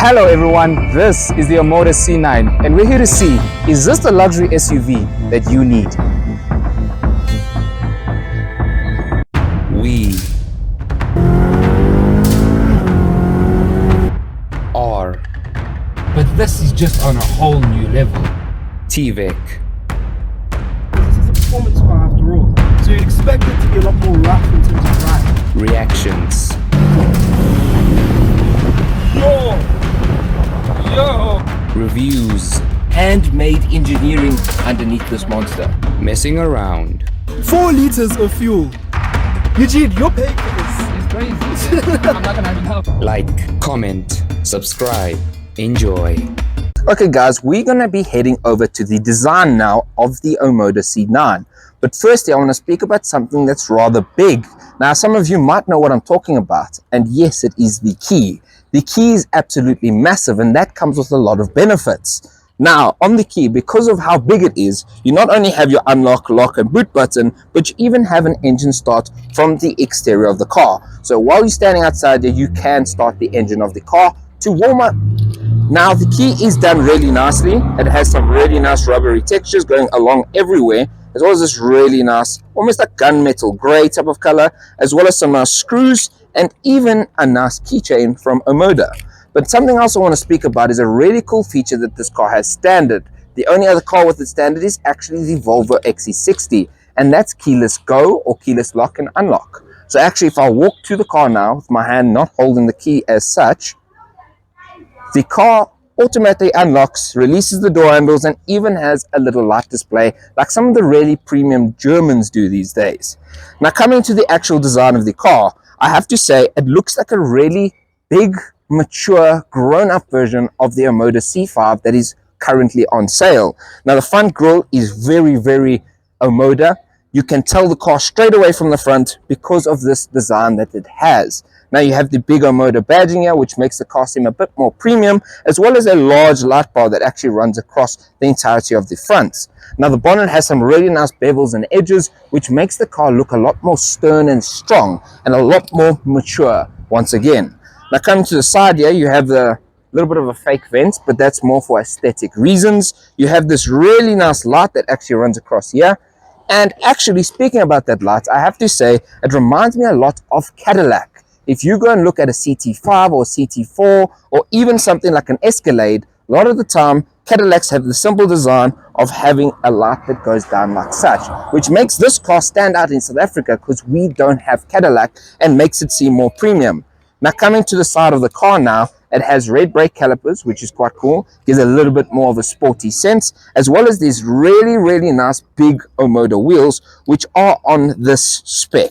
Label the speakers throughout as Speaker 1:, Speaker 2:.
Speaker 1: Hello everyone, this is the Omoda C9 and we're here to see, is this the luxury SUV that you need? We are.
Speaker 2: But this is just on a whole new level.
Speaker 1: Tiggo.
Speaker 3: This is a performance car after all, so you'd expect it to be a lot more rough in terms of ride.
Speaker 1: Reactions.
Speaker 2: Yo!
Speaker 1: Reviews.
Speaker 2: Handmade engineering underneath this monster.
Speaker 1: Messing around.
Speaker 3: 4 liters of fuel. Eugene, you're paying for this.
Speaker 2: It's crazy. I'm not gonna have enough.
Speaker 1: Like, comment, subscribe, enjoy. Okay guys, we're gonna be heading over to the design now of the Omoda C9. But firstly, I want to speak about something that's rather big. Now, some of you might know what I'm talking about. And yes, it is the key. The key is absolutely massive, and that comes with a lot of benefits. Now, on the key, because of how big it is, you not only have your unlock, lock, and boot button, but you even have an engine start from the exterior of the car. So while you're standing outside there, you can start the engine of the car to warm up. Now, the key is done really nicely. It has some really nice rubbery textures going along everywhere, as well as this really nice, almost like gunmetal gray type of color, as well as some nice screws and even a nice keychain from Omoda. But something else I want to speak about is a really cool feature that this car has standard. The only other car with it standard is actually the Volvo XC60, and that's keyless go or keyless lock and unlock. So actually, if I walk to the car now with my hand not holding the key as such, the car automatically unlocks, releases the door handles, and even has a little light display like some of the really premium Germans do these days. Now, coming to the actual design of the car, I have to say it looks like a really big, mature, grown-up version of the Omoda C5 that is currently on sale. Now, the front grille is very, very Omoda. You can tell the car straight away from the front because of this design that it has. Now you have the big Omoda badging here, which makes the car seem a bit more premium, as well as a large light bar that actually runs across the entirety of the front. Now the bonnet has some really nice bevels and edges, which makes the car look a lot more stern and strong, and a lot more mature once again. Now coming to the side here, you have the little bit of a fake vent, but that's more for aesthetic reasons. You have this really nice light that actually runs across here. And actually, speaking about that light, I have to say, it reminds me a lot of Cadillac. If you go and look at a CT5 or CT4 or even something like an Escalade, a lot of the time, Cadillacs have the simple design of having a light that goes down like such, which makes this car stand out in South Africa because we don't have Cadillac and makes it seem more premium. Now, coming to the side of the car now, it has red brake calipers, which is quite cool, gives a little bit more of a sporty sense, as well as these really, really nice big Omoda wheels, which are on this spec.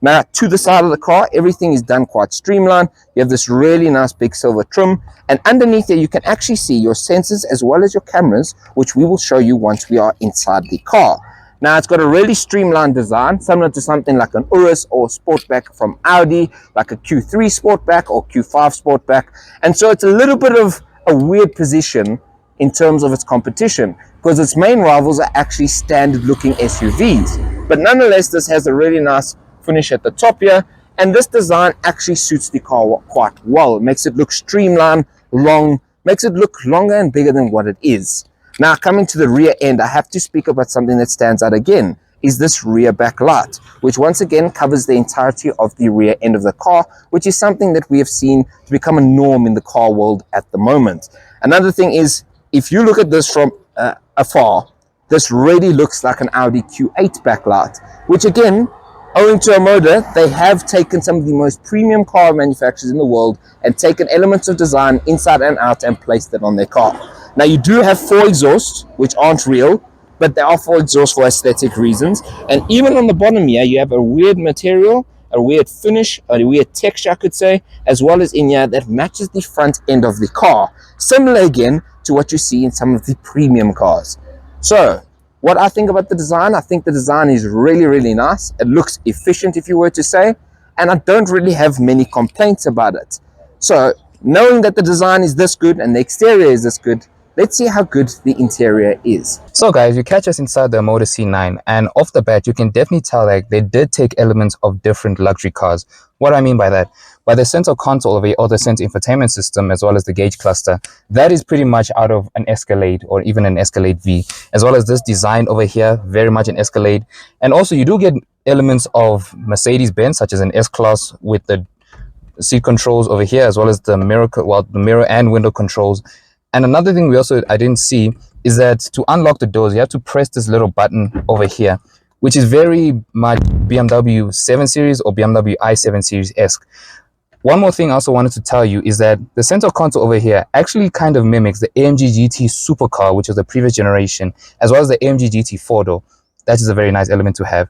Speaker 1: Now, to the side of the car, everything is done quite streamlined. You have this really nice big silver trim, and underneath there, you can actually see your sensors as well as your cameras, which we will show you once we are inside the car. Now, it's got a really streamlined design, similar to something like an Urus or Sportback from Audi, like a Q3 Sportback or Q5 Sportback. And so it's a little bit of a weird position in terms of its competition, because its main rivals are actually standard-looking SUVs. But nonetheless, this has a really nice finish at the top here, and this design actually suits the car quite well. It makes it look streamlined, long, makes it look longer and bigger than what it is. Now, coming to the rear end, I have to speak about something that stands out again, is this rear backlight, which once again covers the entirety of the rear end of the car, which is something that we have seen to become a norm in the car world at the moment. Another thing is, if you look at this from afar, this really looks like an Audi Q8 backlight, which again, owing to Omoda, they have taken some of the most premium car manufacturers in the world and taken elements of design inside and out and placed it on their car. Now, you do have 4 exhausts, which aren't real, but they are 4 exhausts for aesthetic reasons. And even on the bottom here, you have a weird material, a weird finish, a weird texture, I could say, as well as in here that matches the front end of the car. Similar again to what you see in some of the premium cars. So, what I think about the design, I think the design is really, really nice. It looks efficient, if you were to say, and I don't really have many complaints about it. So, knowing that the design is this good and the exterior is this good, let's see how good the interior is.
Speaker 4: So guys, you catch us inside the Omoda C9, and off the bat you can definitely tell that they did take elements of different luxury cars. What do I mean by that? By the center console over here, or the center infotainment system, as well as the gauge cluster, that is pretty much out of an Escalade or even an Escalade V, as well as this design over here, very much an Escalade. And also you do get elements of Mercedes-Benz, such as an S-Class with the seat controls over here, as well as the mirror and window controls. And another thing I didn't see is that to unlock the doors, you have to press this little button over here, which is very much BMW 7 Series or BMW i7 Series-esque. One more thing I also wanted to tell you is that the center console over here actually kind of mimics the AMG GT supercar, which was the previous generation, as well as the AMG GT 4-door. That is a very nice element to have.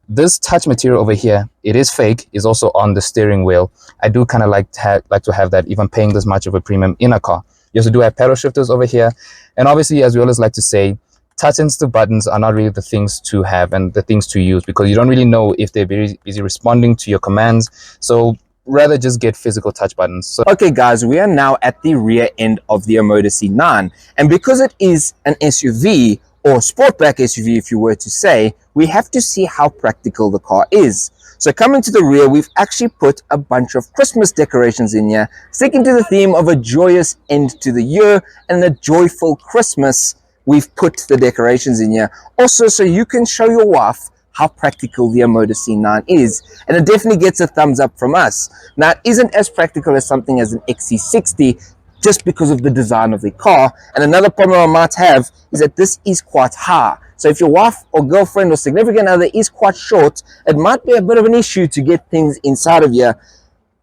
Speaker 4: This touch material over here, it is fake, is also on the steering wheel. I do kind of like to have that, even paying this much of a premium in a car. You also do have pedal shifters over here. And obviously, as we always like to say, touch-sensitive buttons are not really the things to have and the things to use, because you don't really know if they're very busy responding to your commands. So rather just get physical touch buttons. So,
Speaker 1: okay guys, we are now at the rear end of the Omoda C9. And because it is an SUV, or sportback SUV if you were to say, we have to see how practical the car is. So coming to the rear, we've actually put a bunch of Christmas decorations in here, sticking to the theme of a joyous end to the year and a joyful Christmas. We've put the decorations in here also so you can show your wife how practical the Omoda C9 is, and it definitely gets a thumbs up from us. Now, it isn't as practical as something as an XC60 just because of the design of the car, and another problem I might have is that this is quite high. So if your wife or girlfriend or significant other is quite short, it might be a bit of an issue to get things inside of here,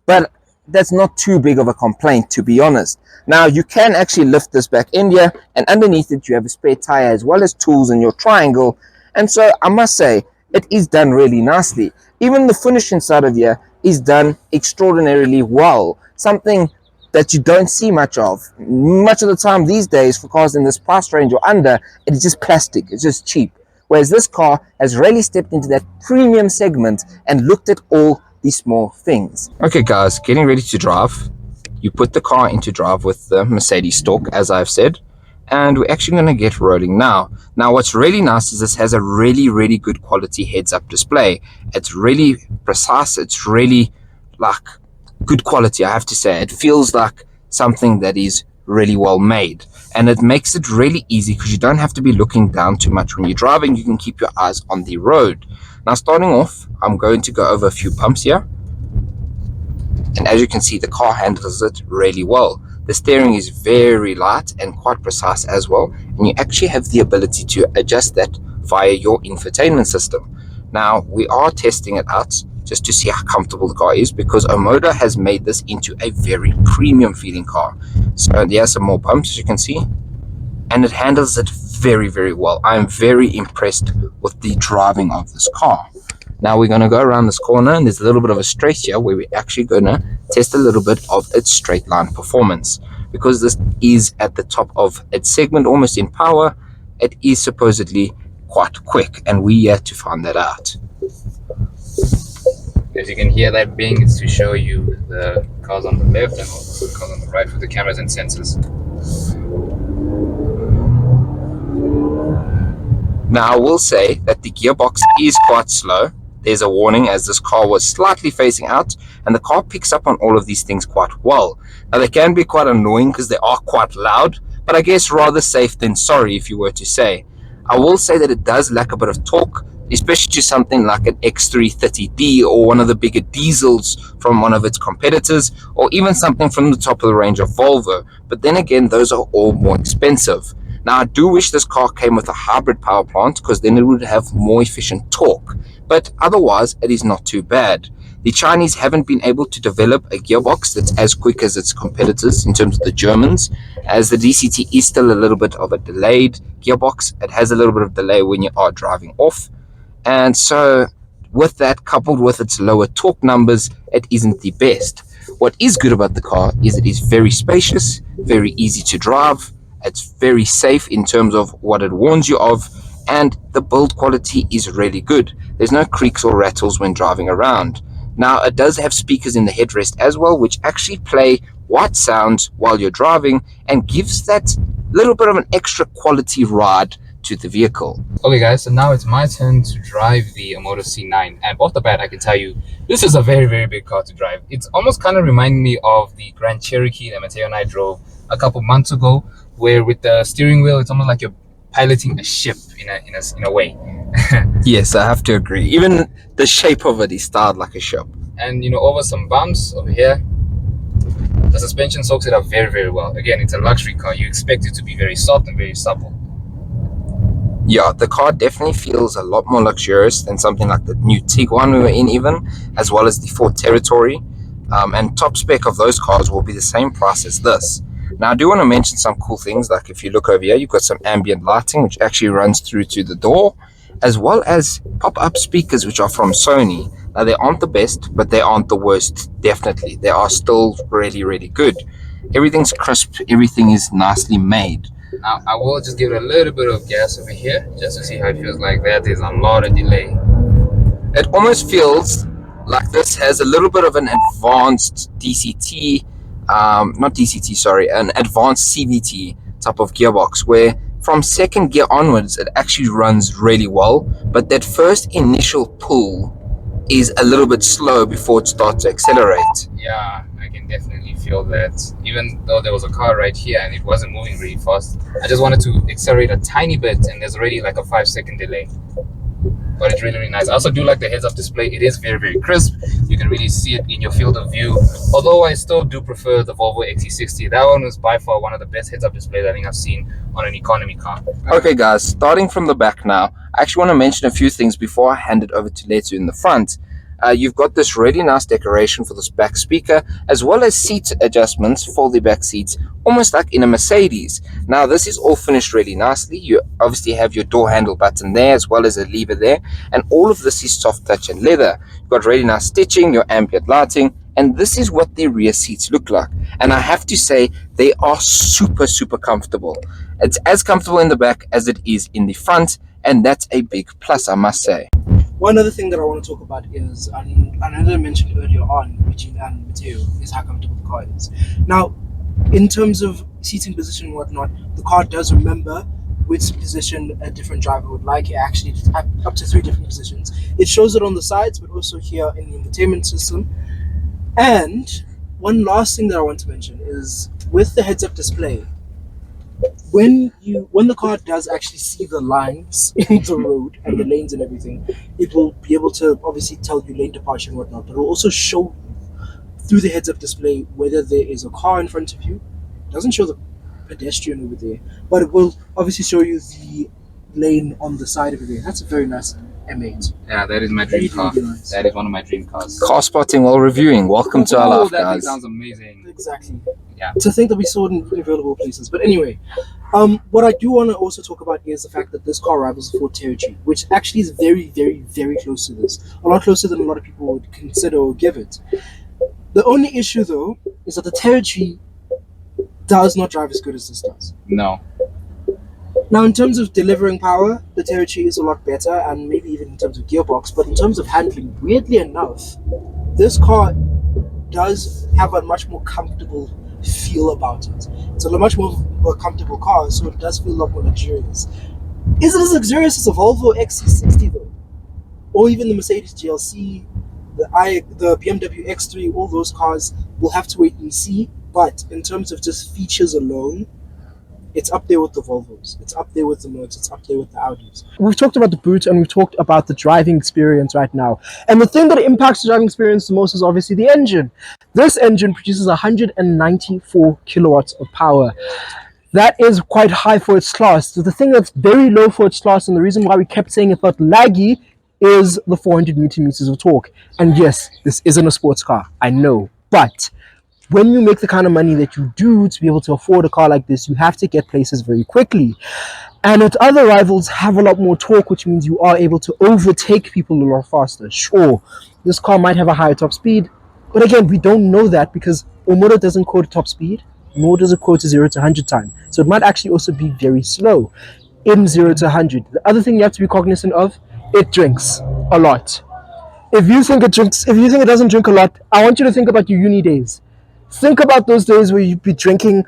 Speaker 1: but that's not too big of a complaint, to be honest. Now, you can actually lift this back in here, and underneath it you have a spare tire as well as tools in your triangle, and so I must say it is done really nicely. Even the finish inside of here is done extraordinarily well, something that you don't see much of. Much of the time these days for cars in this price range or under, it's just plastic, it's just cheap. Whereas this car has really stepped into that premium segment and looked at all these small things.
Speaker 2: Okay guys, getting ready to drive. You put the car into drive with the Mercedes stalk, as I've said, and we're actually going to get rolling now. Now what's really nice is this has a really good quality heads-up display. It's really precise, it's really like good quality, I have to say. It feels like something that is really well made, and it makes it really easy because you don't have to be looking down too much when you're driving. You can keep your eyes on the road. Now starting off, I'm going to go over a few pumps here, and as you can see, the car handles it really well. The steering is very light and quite precise as well, and you actually have the ability to adjust that via your infotainment system. Now we are testing it out just to see how comfortable the car is, because Omoda has made this into a very premium feeling car. So there are some more bumps, as you can see, and it handles it very well. I'm very impressed with the driving of this car. Now we're going to go around this corner, and there's a little bit of a straight here where we're actually going to test a little bit of its straight line performance. Because this is at the top of its segment, almost in power, it is supposedly quite quick, and we yet to find that out.
Speaker 4: as you can hear that being, it's to show you the cars on the left and also the cars on the right with the cameras and sensors.
Speaker 2: Now I will say that the gearbox is quite slow. There's a warning as this car was slightly facing out, and the car picks up on all of these things quite well. Now they can be quite annoying because they are quite loud, but I guess rather safe than sorry, if you were to say. I will say that it does lack a bit of torque, especially to something like an X330D or one of the bigger diesels from one of its competitors, or even something from the top of the range of Volvo. But then again, those are all more expensive. Now I do wish this car came with a hybrid power plant, because then it would have more efficient torque, but otherwise it is not too bad. The Chinese haven't been able to develop a gearbox that's as quick as its competitors in terms of the Germans, as the DCT is still a little bit of a delayed gearbox. It has a little bit of delay when you are driving off, and so with that, coupled with its lower torque numbers, it isn't the best. What is good about the car is it is very spacious, very easy to drive. It's very safe in terms of what it warns you of, and the build quality is really good. There's no creaks or rattles when driving around. Now it does have speakers in the headrest as well, which actually play white sounds while you're driving and gives that little bit of an extra quality ride to the vehicle.
Speaker 4: Okay guys, so now it's my turn to drive the Omoda C9, and off the bat I can tell you this is a very, very big car to drive. It's almost kind of reminding me of the Grand Cherokee that Mateo and I drove a couple months ago, where with the steering wheel it's almost like you're piloting a ship in a way.
Speaker 2: Yes, I have to agree. Even the shape of it is styled like a ship.
Speaker 4: And you know, over some bumps over here, the suspension soaks it up very, very well. Again, it's a luxury car. You expect it to be very soft and very supple.
Speaker 2: Yeah, the car definitely feels a lot more luxurious than something like the new Tiggo one we were in even, as well as the Ford Territory. And top spec of those cars will be the same price as this. Now, I do want to mention some cool things, like if you look over here, you've got some ambient lighting, which actually runs through to the door, as well as pop-up speakers, which are from Sony. Now, they aren't the best, but they aren't the worst, definitely. They are still really, really good. Everything's crisp, everything is nicely made.
Speaker 4: Now, I will just give it a little bit of gas over here, just to see how it feels like that. There's a lot of delay.
Speaker 2: It almost feels like this has a little bit of an advanced DCT, not DCT, sorry, an advanced CVT type of gearbox, where from second gear onwards, it actually runs really well, but that first initial pull is a little bit slow before it starts to accelerate.
Speaker 4: Yeah, I can definitely feel that. Even though there was a car right here and it wasn't moving really fast, I just wanted to accelerate a tiny bit and there's already like a 5-second delay. But it's really, really nice. I also do like the heads-up display. It is very, very crisp. You can really see it in your field of view. Although I still do prefer the Volvo XC60. That one was by far one of the best heads-up displays I think I've seen on an economy car.
Speaker 2: Okay guys, starting from the back now, I actually want to mention a few things before I hand it over to Letu in the front. You've got this really nice decoration for this back speaker, as well as seat adjustments for the back seats, almost like in a Mercedes. Now, this is all finished really nicely. You obviously have your door handle button there, as well as a lever there, and all of this is soft touch and leather. You've got really nice stitching, your ambient lighting, and this is what the rear seats look like. And I have to say, they are super, super comfortable. It's as comfortable in the back as it is in the front, and that's a big plus, I must say.
Speaker 3: One other thing that I want to talk about is, and I know I mentioned earlier on, Eugene and Mateo, is how comfortable the car is. Now, in terms of seating position and whatnot, the car does remember which position a different driver would like. It actually up to 3 different positions. It shows it on the sides, but also here in the entertainment system. And one last thing that I want to mention is with the heads-up display, when the car does actually see the lines in the road and the lanes and everything, it will be able to obviously tell you lane departure and whatnot, but it will also show you through the heads-up display whether there is a car in front of you. It doesn't show the pedestrian over there, but it will obviously show you the lane on the side over there. That's a very nice M8.
Speaker 4: Yeah, that is my dream car.
Speaker 3: Really nice.
Speaker 4: That is one of my dream cars.
Speaker 2: Car spotting while reviewing. Welcome to our life,
Speaker 4: That thing
Speaker 2: guys.
Speaker 4: sounds amazing.
Speaker 3: Exactly.
Speaker 4: Yeah.
Speaker 3: To think that we saw it in available places. But anyway, what I do want to also talk about is the fact that this car rivals the Ford Territory, which actually is very, very, very close to this. A lot closer than a lot of people would consider or give it. The only issue, though, is that the Territory does not drive as good as this does.
Speaker 4: No.
Speaker 3: Now, in terms of delivering power, the Territory is a lot better, and maybe even in terms of gearbox, but in terms of handling, weirdly enough, this car does have a much more comfortable feel about it. It's a much more comfortable car, so it does feel a lot more luxurious. Is it as luxurious as a Volvo XC60 though? Or even the Mercedes GLC, the BMW X3, all those cars, we'll have to wait and see. But in terms of just features alone, it's up there with the Volvos. It's up there with the Mercs. It's up there with the Audis. We've talked about the boot and we've talked about the driving experience right now. And the thing that impacts the driving experience the most is obviously the engine. This engine produces 194 kilowatts of power. That is quite high for its class. So the thing that's very low for its class, and the reason why we kept saying it felt laggy, is the 400 newton meters of torque. And yes, this isn't a sports car, I know, but when you make the kind of money that you do to be able to afford a car like this, you have to get places very quickly. And its other rivals have a lot more torque, which means you are able to overtake people a lot faster. Sure, this car might have a higher top speed, but again, we don't know that because Omoda doesn't quote top speed, nor does it quote a 0 to 100 time. So it might actually also be very slow in 0 to 100. The other thing you have to be cognizant of, it drinks a lot. If you think it doesn't drink a lot, I want you to think about your uni days. Think about those days where you'd be drinking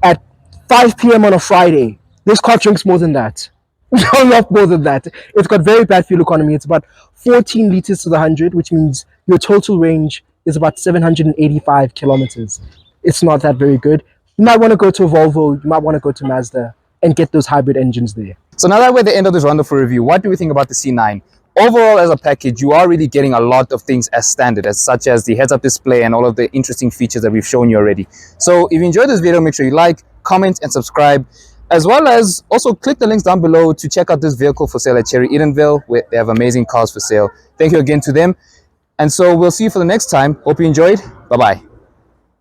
Speaker 3: at 5 p.m. on a Friday. This car drinks more than that. A lot more than that. It's got very bad fuel economy. It's about 14 liters to the 100, which means your total range is about 785 kilometers. It's not that very good. You might want to go to a Volvo, you might want to go to Mazda and get those hybrid engines there.
Speaker 4: So now that we're at the end of this wonderful review, what do we think about the C9? Overall, as a package, you are really getting a lot of things as standard, as such as the heads-up display and all of the interesting features that we've shown you already. So if you enjoyed this video, make sure you like, comment, and subscribe, as well as also click the links down below to check out this vehicle for sale at Chery Edenville, where they have amazing cars for sale. Thank you again to them. And so we'll see you for the next time. Hope you enjoyed. Bye-bye.